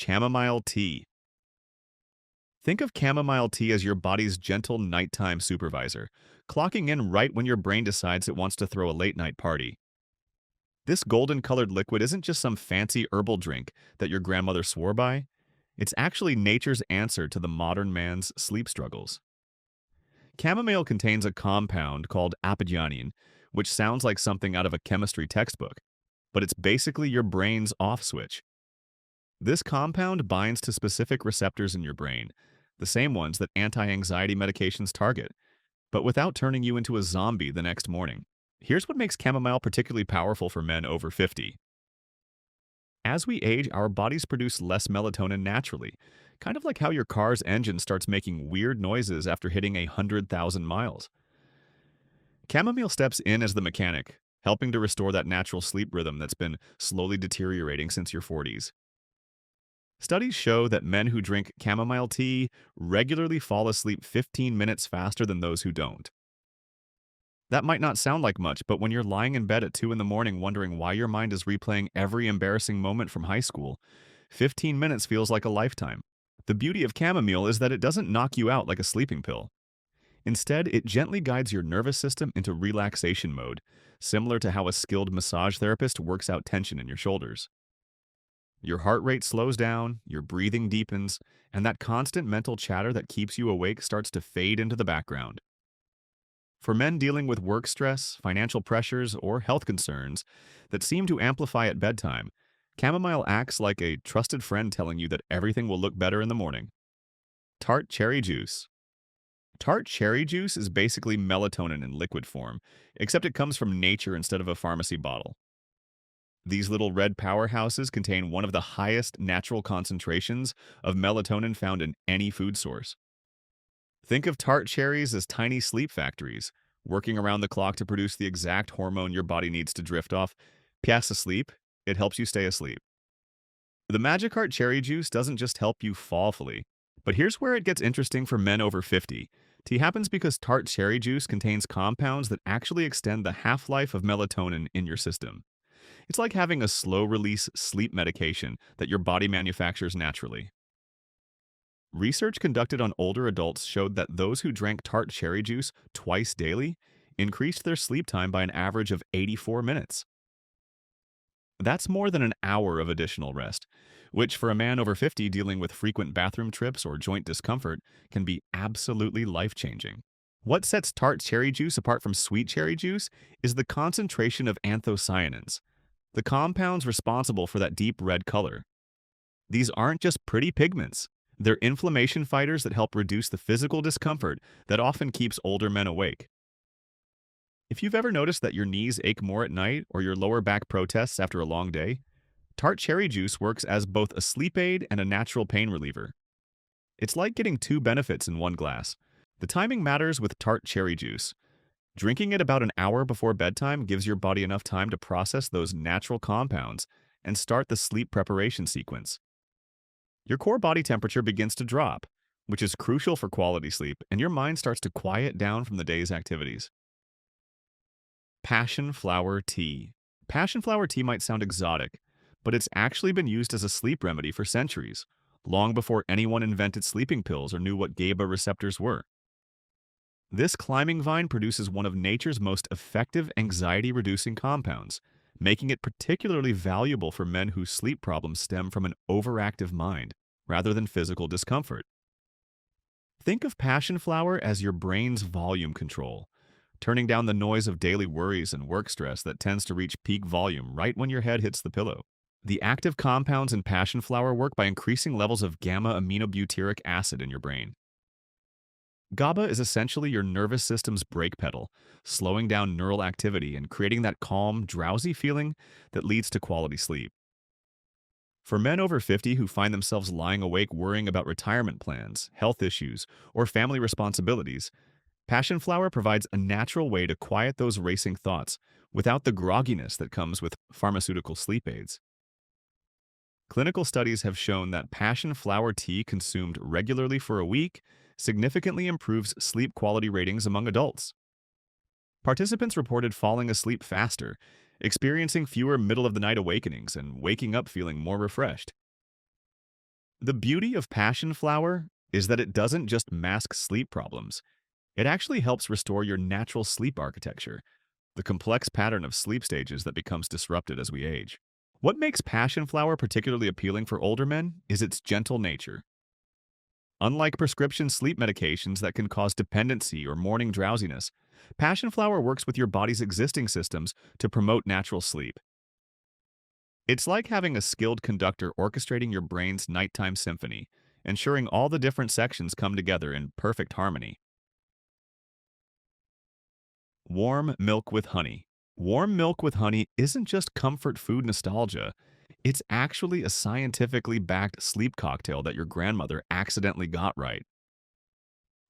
Chamomile tea. Think of chamomile tea as your body's gentle nighttime supervisor, clocking in right when your brain decides it wants to throw a late night party. This golden colored liquid isn't just some fancy herbal drink that your grandmother swore by. It's actually nature's answer to the modern man's sleep struggles. Chamomile contains a compound called apigenin, which sounds like something out of a chemistry textbook, but it's basically your brain's off switch. This compound binds to specific receptors in your brain, the same ones that anti-anxiety medications target, but without turning you into a zombie the next morning. Here's what makes chamomile particularly powerful for men over 50. As we age, our bodies produce less melatonin naturally, kind of like how your car's engine starts making weird noises after hitting 100,000 miles. Chamomile steps in as the mechanic, helping to restore that natural sleep rhythm that's been slowly deteriorating since your 40s. Studies show that men who drink chamomile tea regularly fall asleep 15 minutes faster than those who don't. That might not sound like much, but when you're lying in bed at 2 in the morning wondering why your mind is replaying every embarrassing moment from high school, 15 minutes feels like a lifetime. The beauty of chamomile is that it doesn't knock you out like a sleeping pill. Instead, it gently guides your nervous system into relaxation mode, similar to how a skilled massage therapist works out tension in your shoulders. Your heart rate slows down, your breathing deepens, and that constant mental chatter that keeps you awake starts to fade into the background. For men dealing with work stress, financial pressures, or health concerns that seem to amplify at bedtime, chamomile acts like a trusted friend telling you that everything will look better in the morning. Tart cherry juice. Tart cherry juice is basically melatonin in liquid form, except it comes from nature instead of a pharmacy bottle. These little red powerhouses contain one of the highest natural concentrations of melatonin found in any food source. Think of tart cherries as tiny sleep factories, working around the clock to produce the exact hormone your body needs to drift off past asleep. It helps you stay asleep. The Magic Heart cherry juice doesn't just help you fall fully, but here's where it gets interesting for men over 50. Tea happens because tart cherry juice contains compounds that actually extend the half-life of melatonin in your system. It's like having a slow-release sleep medication that your body manufactures naturally. Research conducted on older adults showed that those who drank tart cherry juice twice daily increased their sleep time by an average of 84 minutes. That's more than an hour of additional rest, which for a man over 50 dealing with frequent bathroom trips or joint discomfort can be absolutely life-changing. What sets tart cherry juice apart from sweet cherry juice is the concentration of anthocyanins, the compounds responsible for that deep red color. These aren't just pretty pigments. They're inflammation fighters that help reduce the physical discomfort that often keeps older men awake. If you've ever noticed that your knees ache more at night or your lower back protests after a long day, tart cherry juice works as both a sleep aid and a natural pain reliever. It's like getting two benefits in one glass. The timing matters with tart cherry juice. Drinking it about an hour before bedtime gives your body enough time to process those natural compounds and start the sleep preparation sequence. Your core body temperature begins to drop, which is crucial for quality sleep, and your mind starts to quiet down from the day's activities. Passion flower tea. Passion flower tea might sound exotic, but it's actually been used as a sleep remedy for centuries, long before anyone invented sleeping pills or knew what GABA receptors were. This climbing vine produces one of nature's most effective anxiety-reducing compounds, making it particularly valuable for men whose sleep problems stem from an overactive mind rather than physical discomfort. Think of passion flower as your brain's volume control, turning down the noise of daily worries and work stress that tends to reach peak volume right when your head hits the pillow. The active compounds in passion flower work by increasing levels of gamma-aminobutyric acid in your brain. GABA is essentially your nervous system's brake pedal, slowing down neural activity and creating that calm, drowsy feeling that leads to quality sleep. For men over 50 who find themselves lying awake worrying about retirement plans, health issues, or family responsibilities, passion flower provides a natural way to quiet those racing thoughts without the grogginess that comes with pharmaceutical sleep aids. Clinical studies have shown that passion flower tea consumed regularly for a week significantly improves sleep quality ratings among adults. Participants reported falling asleep faster, experiencing fewer middle-of-the-night awakenings, and waking up feeling more refreshed. The beauty of passion flower is that it doesn't just mask sleep problems. It actually helps restore your natural sleep architecture, the complex pattern of sleep stages that becomes disrupted as we age. What makes passion flower particularly appealing for older men is its gentle nature. Unlike prescription sleep medications that can cause dependency or morning drowsiness, passion flower works with your body's existing systems to promote natural sleep. It's like having a skilled conductor orchestrating your brain's nighttime symphony, ensuring all the different sections come together in perfect harmony. Warm milk with honey. Warm milk with honey isn't just comfort food nostalgia. It's actually a scientifically backed sleep cocktail that your grandmother accidentally got right.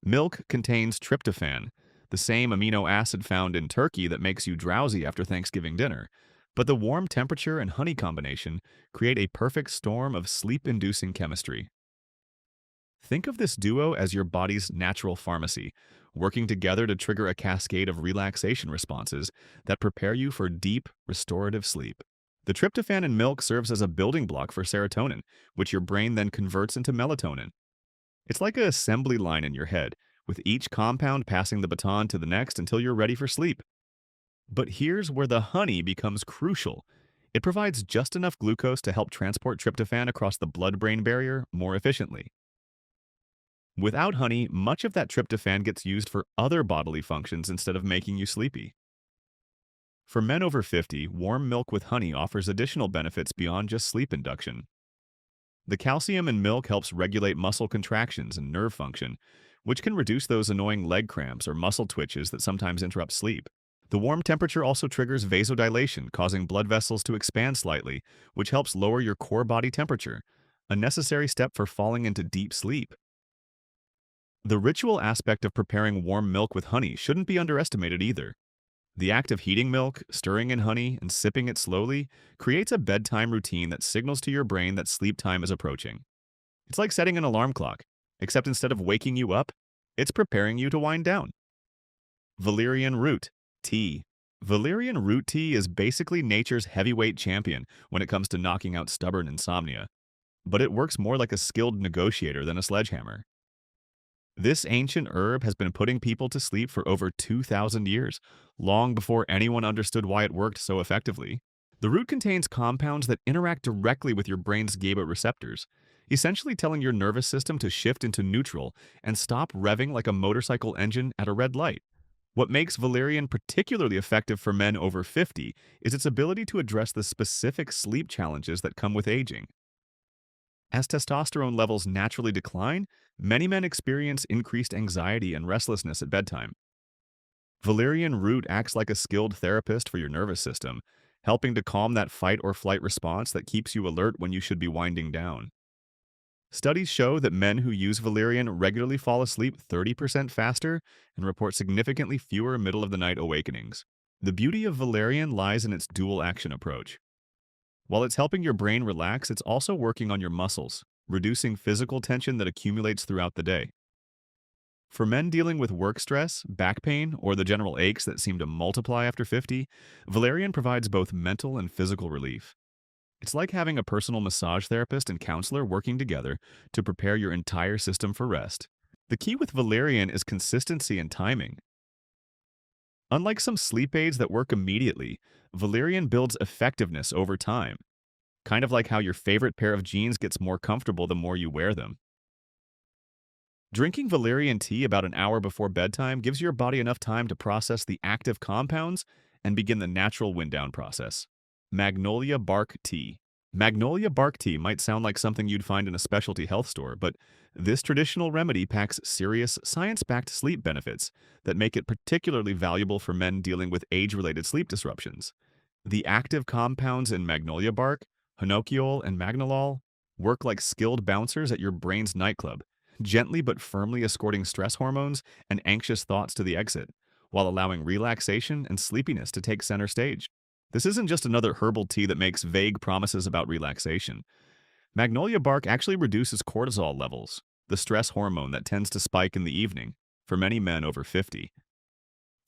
Milk contains tryptophan, the same amino acid found in turkey that makes you drowsy after Thanksgiving dinner. But the warm temperature and honey combination create a perfect storm of sleep-inducing chemistry. Think of this duo as your body's natural pharmacy, working together to trigger a cascade of relaxation responses that prepare you for deep, restorative sleep. The tryptophan in milk serves as a building block for serotonin, which your brain then converts into melatonin. It's like an assembly line in your head, with each compound passing the baton to the next until you're ready for sleep. But here's where the honey becomes crucial. It provides just enough glucose to help transport tryptophan across the blood-brain barrier more efficiently. Without honey, much of that tryptophan gets used for other bodily functions instead of making you sleepy. For men over 50, warm milk with honey offers additional benefits beyond just sleep induction. The calcium in milk helps regulate muscle contractions and nerve function, which can reduce those annoying leg cramps or muscle twitches that sometimes interrupt sleep. The warm temperature also triggers vasodilation, causing blood vessels to expand slightly, which helps lower your core body temperature, a necessary step for falling into deep sleep. The ritual aspect of preparing warm milk with honey shouldn't be underestimated either. The act of heating milk, stirring in honey, and sipping it slowly creates a bedtime routine that signals to your brain that sleep time is approaching. It's like setting an alarm clock, except instead of waking you up, it's preparing you to wind down. Valerian root tea. Valerian root tea is basically nature's heavyweight champion when it comes to knocking out stubborn insomnia, but it works more like a skilled negotiator than a sledgehammer. This ancient herb has been putting people to sleep for over 2,000 years, long before anyone understood why it worked so effectively. The root contains compounds that interact directly with your brain's GABA receptors, essentially telling your nervous system to shift into neutral and stop revving like a motorcycle engine at a red light. What makes valerian particularly effective for men over 50 is its ability to address the specific sleep challenges that come with aging. As testosterone levels naturally decline, many men experience increased anxiety and restlessness at bedtime. Valerian root acts like a skilled therapist for your nervous system, helping to calm that fight or flight response that keeps you alert when you should be winding down. Studies show that men who use valerian regularly fall asleep 30% faster and report significantly fewer middle-of-the-night awakenings. The beauty of valerian lies in its dual-action approach. While it's helping your brain relax, it's also working on your muscles, reducing physical tension that accumulates throughout the day. For men dealing with work stress, back pain, or the general aches that seem to multiply after 50, valerian provides both mental and physical relief. It's like having a personal massage therapist and counselor working together to prepare your entire system for rest. The key with valerian is consistency and timing. Unlike some sleep aids that work immediately, valerian builds effectiveness over time, kind of like how your favorite pair of jeans gets more comfortable the more you wear them. Drinking valerian tea about an hour before bedtime gives your body enough time to process the active compounds and begin the natural wind-down process. Magnolia bark tea. Magnolia bark tea might sound like something you'd find in a specialty health store, but this traditional remedy packs serious, science-backed sleep benefits that make it particularly valuable for men dealing with age-related sleep disruptions. The active compounds in magnolia bark, hinokiol and magnolol, work like skilled bouncers at your brain's nightclub, gently but firmly escorting stress hormones and anxious thoughts to the exit, while allowing relaxation and sleepiness to take center stage. This isn't just another herbal tea that makes vague promises about relaxation. Magnolia bark actually reduces cortisol levels, the stress hormone that tends to spike in the evening for many men over 50.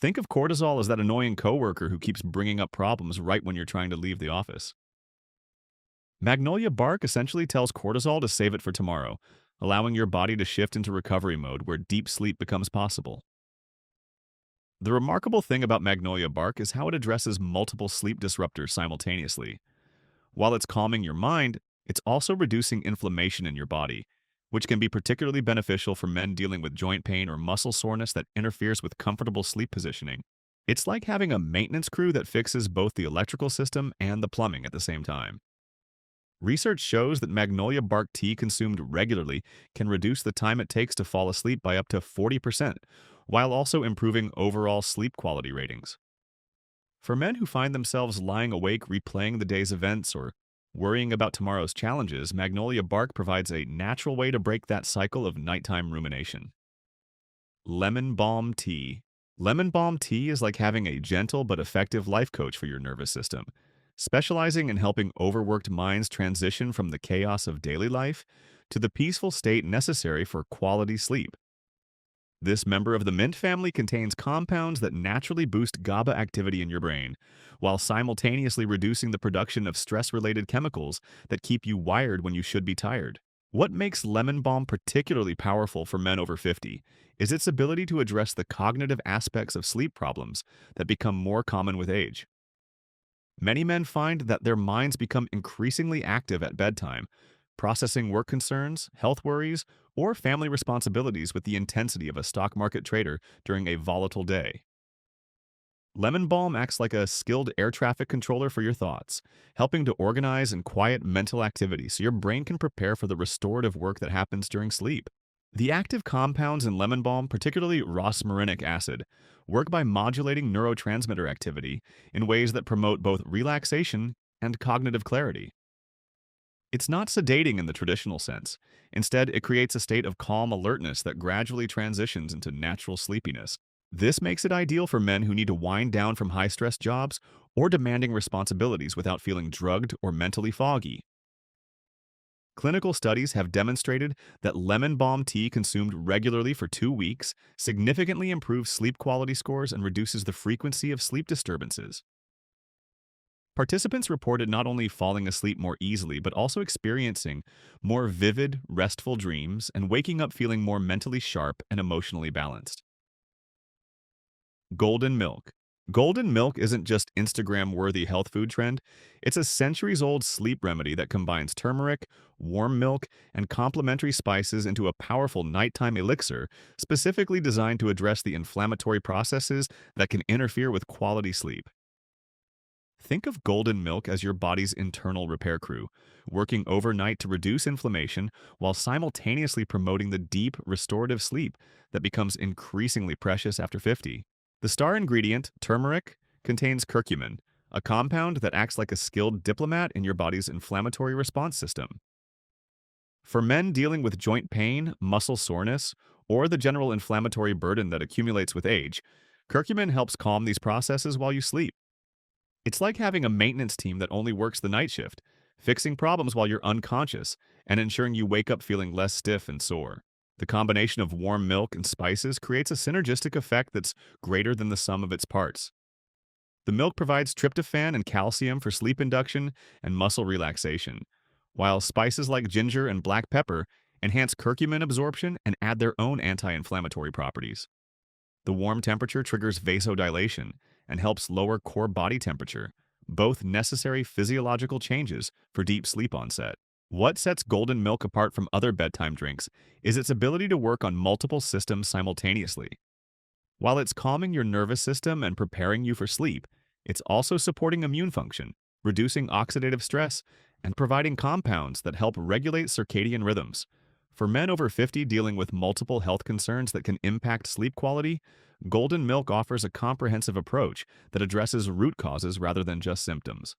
Think of cortisol as that annoying coworker who keeps bringing up problems right when you're trying to leave the office. Magnolia bark essentially tells cortisol to save it for tomorrow, allowing your body to shift into recovery mode where deep sleep becomes possible. The remarkable thing about magnolia bark is how it addresses multiple sleep disruptors simultaneously. While it's calming your mind, it's also reducing inflammation in your body, which can be particularly beneficial for men dealing with joint pain or muscle soreness that interferes with comfortable sleep positioning. It's like having a maintenance crew that fixes both the electrical system and the plumbing at the same time. Research shows that magnolia bark tea consumed regularly can reduce the time it takes to fall asleep by up to 40%, while also improving overall sleep quality ratings. For men who find themselves lying awake replaying the day's events or worrying about tomorrow's challenges, magnolia bark provides a natural way to break that cycle of nighttime rumination. Lemon balm tea. Lemon balm tea is like having a gentle but effective life coach for your nervous system, specializing in helping overworked minds transition from the chaos of daily life to the peaceful state necessary for quality sleep. This member of the mint family contains compounds that naturally boost GABA activity in your brain, while simultaneously reducing the production of stress-related chemicals that keep you wired when you should be tired. What makes lemon balm particularly powerful for men over 50 is its ability to address the cognitive aspects of sleep problems that become more common with age. Many men find that their minds become increasingly active at bedtime, processing work concerns, health worries, or family responsibilities with the intensity of a stock market trader during a volatile day. Lemon balm acts like a skilled air traffic controller for your thoughts, helping to organize and quiet mental activity so your brain can prepare for the restorative work that happens during sleep. The active compounds in lemon balm, particularly rosmarinic acid, work by modulating neurotransmitter activity in ways that promote both relaxation and cognitive clarity. It's not sedating in the traditional sense. Instead, it creates a state of calm alertness that gradually transitions into natural sleepiness. This makes it ideal for men who need to wind down from high-stress jobs or demanding responsibilities without feeling drugged or mentally foggy. Clinical studies have demonstrated that lemon balm tea consumed regularly for 2 weeks significantly improves sleep quality scores and reduces the frequency of sleep disturbances. Participants reported not only falling asleep more easily, but also experiencing more vivid, restful dreams and waking up feeling more mentally sharp and emotionally balanced. Golden milk. Golden milk isn't just Instagram-worthy health food trend, it's a centuries-old sleep remedy that combines turmeric, warm milk, and complementary spices into a powerful nighttime elixir specifically designed to address the inflammatory processes that can interfere with quality sleep. Think of golden milk as your body's internal repair crew, working overnight to reduce inflammation while simultaneously promoting the deep, restorative sleep that becomes increasingly precious after 50. The star ingredient, turmeric, contains curcumin, a compound that acts like a skilled diplomat in your body's inflammatory response system. For men dealing with joint pain, muscle soreness, or the general inflammatory burden that accumulates with age, curcumin helps calm these processes while you sleep. It's like having a maintenance team that only works the night shift, fixing problems while you're unconscious and ensuring you wake up feeling less stiff and sore. The combination of warm milk and spices creates a synergistic effect that's greater than the sum of its parts. The milk provides tryptophan and calcium for sleep induction and muscle relaxation, while spices like ginger and black pepper enhance curcumin absorption and add their own anti-inflammatory properties. The warm temperature triggers vasodilation and helps lower core body temperature, both necessary physiological changes for deep sleep onset. What sets golden milk apart from other bedtime drinks is its ability to work on multiple systems simultaneously. While it's calming your nervous system and preparing you for sleep, it's also supporting immune function, reducing oxidative stress, and providing compounds that help regulate circadian rhythms. For men over 50 dealing with multiple health concerns that can impact sleep quality, golden milk offers a comprehensive approach that addresses root causes rather than just symptoms.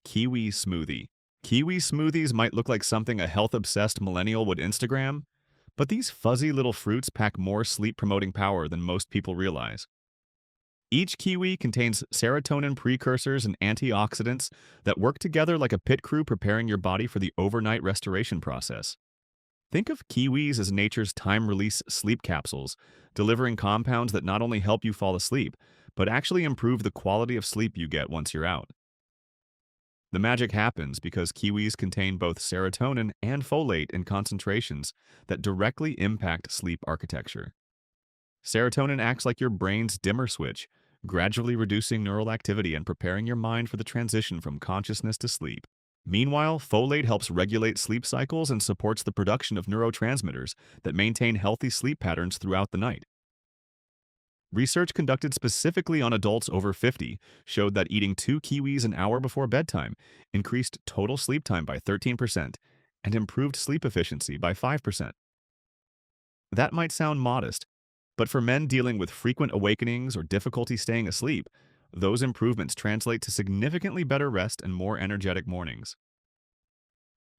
Kiwi smoothie. Kiwi smoothies might look like something a health-obsessed millennial would Instagram, but these fuzzy little fruits pack more sleep-promoting power than most people realize. Each kiwi contains serotonin precursors and antioxidants that work together like a pit crew preparing your body for the overnight restoration process. Think of kiwis as nature's time-release sleep capsules, delivering compounds that not only help you fall asleep, but actually improve the quality of sleep you get once you're out. The magic happens because kiwis contain both serotonin and folate in concentrations that directly impact sleep architecture. Serotonin acts like your brain's dimmer switch, gradually reducing neural activity and preparing your mind for the transition from consciousness to sleep. Meanwhile, folate helps regulate sleep cycles and supports the production of neurotransmitters that maintain healthy sleep patterns throughout the night. Research conducted specifically on adults over 50 showed that eating 2 kiwis an hour before bedtime increased total sleep time by 13% and improved sleep efficiency by 5%. That might sound modest, but for men dealing with frequent awakenings or difficulty staying asleep, those improvements translate to significantly better rest and more energetic mornings.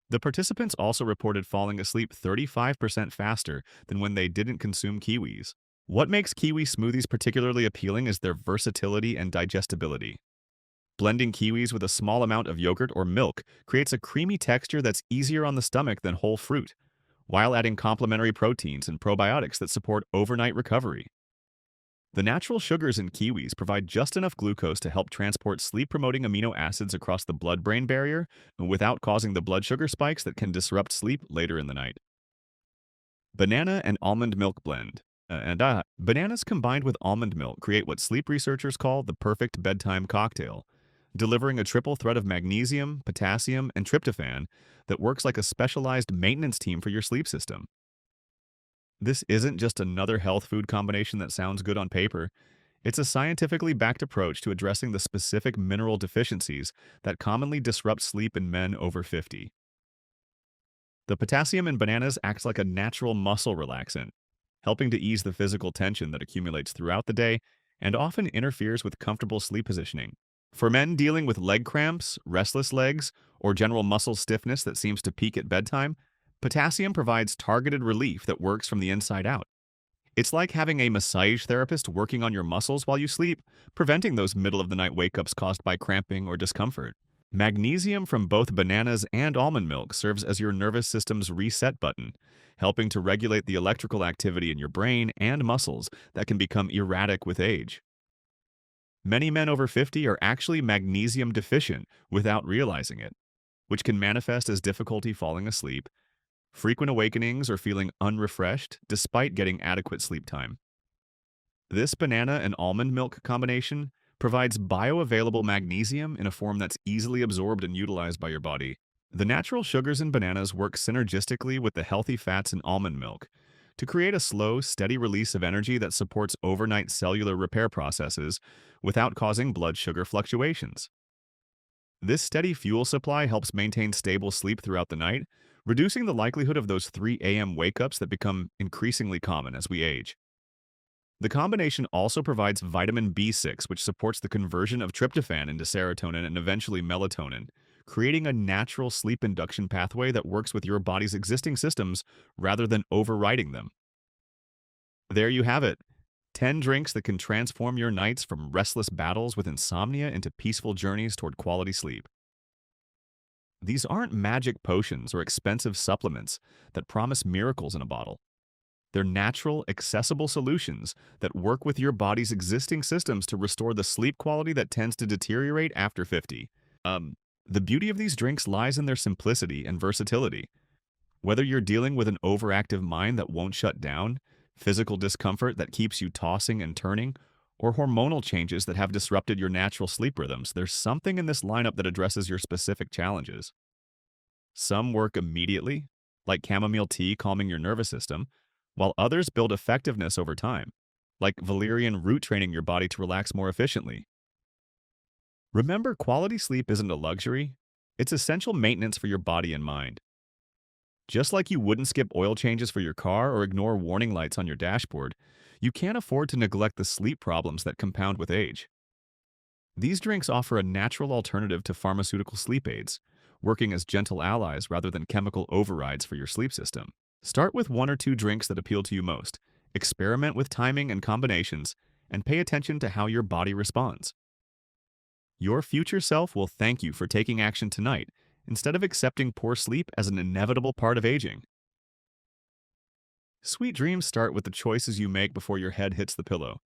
The participants also reported falling asleep 35% faster than when they didn't consume kiwis. What makes kiwi smoothies particularly appealing is their versatility and digestibility. Blending kiwis with a small amount of yogurt or milk creates a creamy texture that's easier on the stomach than whole fruit, while adding complementary proteins and probiotics that support overnight recovery. The natural sugars in kiwis provide just enough glucose to help transport sleep-promoting amino acids across the blood-brain barrier without causing the blood sugar spikes that can disrupt sleep later in the night. Banana and almond milk blend. Bananas combined with almond milk create what sleep researchers call the perfect bedtime cocktail, delivering a triple threat of magnesium, potassium, and tryptophan that works like a specialized maintenance team for your sleep system. This isn't just another health food combination that sounds good on paper. It's a scientifically backed approach to addressing the specific mineral deficiencies that commonly disrupt sleep in men over 50. The potassium in bananas acts like a natural muscle relaxant, helping to ease the physical tension that accumulates throughout the day and often interferes with comfortable sleep positioning. For men dealing with leg cramps, restless legs, or general muscle stiffness that seems to peak at bedtime, potassium provides targeted relief that works from the inside out. It's like having a massage therapist working on your muscles while you sleep, preventing those middle-of-the-night wake-ups caused by cramping or discomfort. Magnesium from both bananas and almond milk serves as your nervous system's reset button, helping to regulate the electrical activity in your brain and muscles that can become erratic with age. Many men over 50 are actually magnesium deficient without realizing it, which can manifest as difficulty falling asleep, frequent awakenings, or feeling unrefreshed despite getting adequate sleep time. This banana and almond milk combination provides bioavailable magnesium in a form that's easily absorbed and utilized by your body. The natural sugars in bananas work synergistically with the healthy fats in almond milk to create a slow, steady release of energy that supports overnight cellular repair processes without causing blood sugar fluctuations. This steady fuel supply helps maintain stable sleep throughout the night, reducing the likelihood of those 3 a.m. wake-ups that become increasingly common as we age. The combination also provides vitamin B6, which supports the conversion of tryptophan into serotonin and eventually melatonin, creating a natural sleep induction pathway that works with your body's existing systems rather than overriding them. There you have it. 10 drinks that can transform your nights from restless battles with insomnia into peaceful journeys toward quality sleep. These aren't magic potions or expensive supplements that promise miracles in a bottle. They're natural, accessible solutions that work with your body's existing systems to restore the sleep quality that tends to deteriorate after 50. The beauty of these drinks lies in their simplicity and versatility. Whether you're dealing with an overactive mind that won't shut down, physical discomfort that keeps you tossing and turning, or hormonal changes that have disrupted your natural sleep rhythms, there's something in this lineup that addresses your specific challenges. Some work immediately, like chamomile tea calming your nervous system, while others build effectiveness over time, like valerian root training your body to relax more efficiently. Remember, quality sleep isn't a luxury, it's essential maintenance for your body and mind. Just like you wouldn't skip oil changes for your car or ignore warning lights on your dashboard, you can't afford to neglect the sleep problems that compound with age. These drinks offer a natural alternative to pharmaceutical sleep aids, working as gentle allies rather than chemical overrides for your sleep system. Start with 1 or 2 drinks that appeal to you most, experiment with timing and combinations, and pay attention to how your body responds. Your future self will thank you for taking action tonight instead of accepting poor sleep as an inevitable part of aging. Sweet dreams start with the choices you make before your head hits the pillow.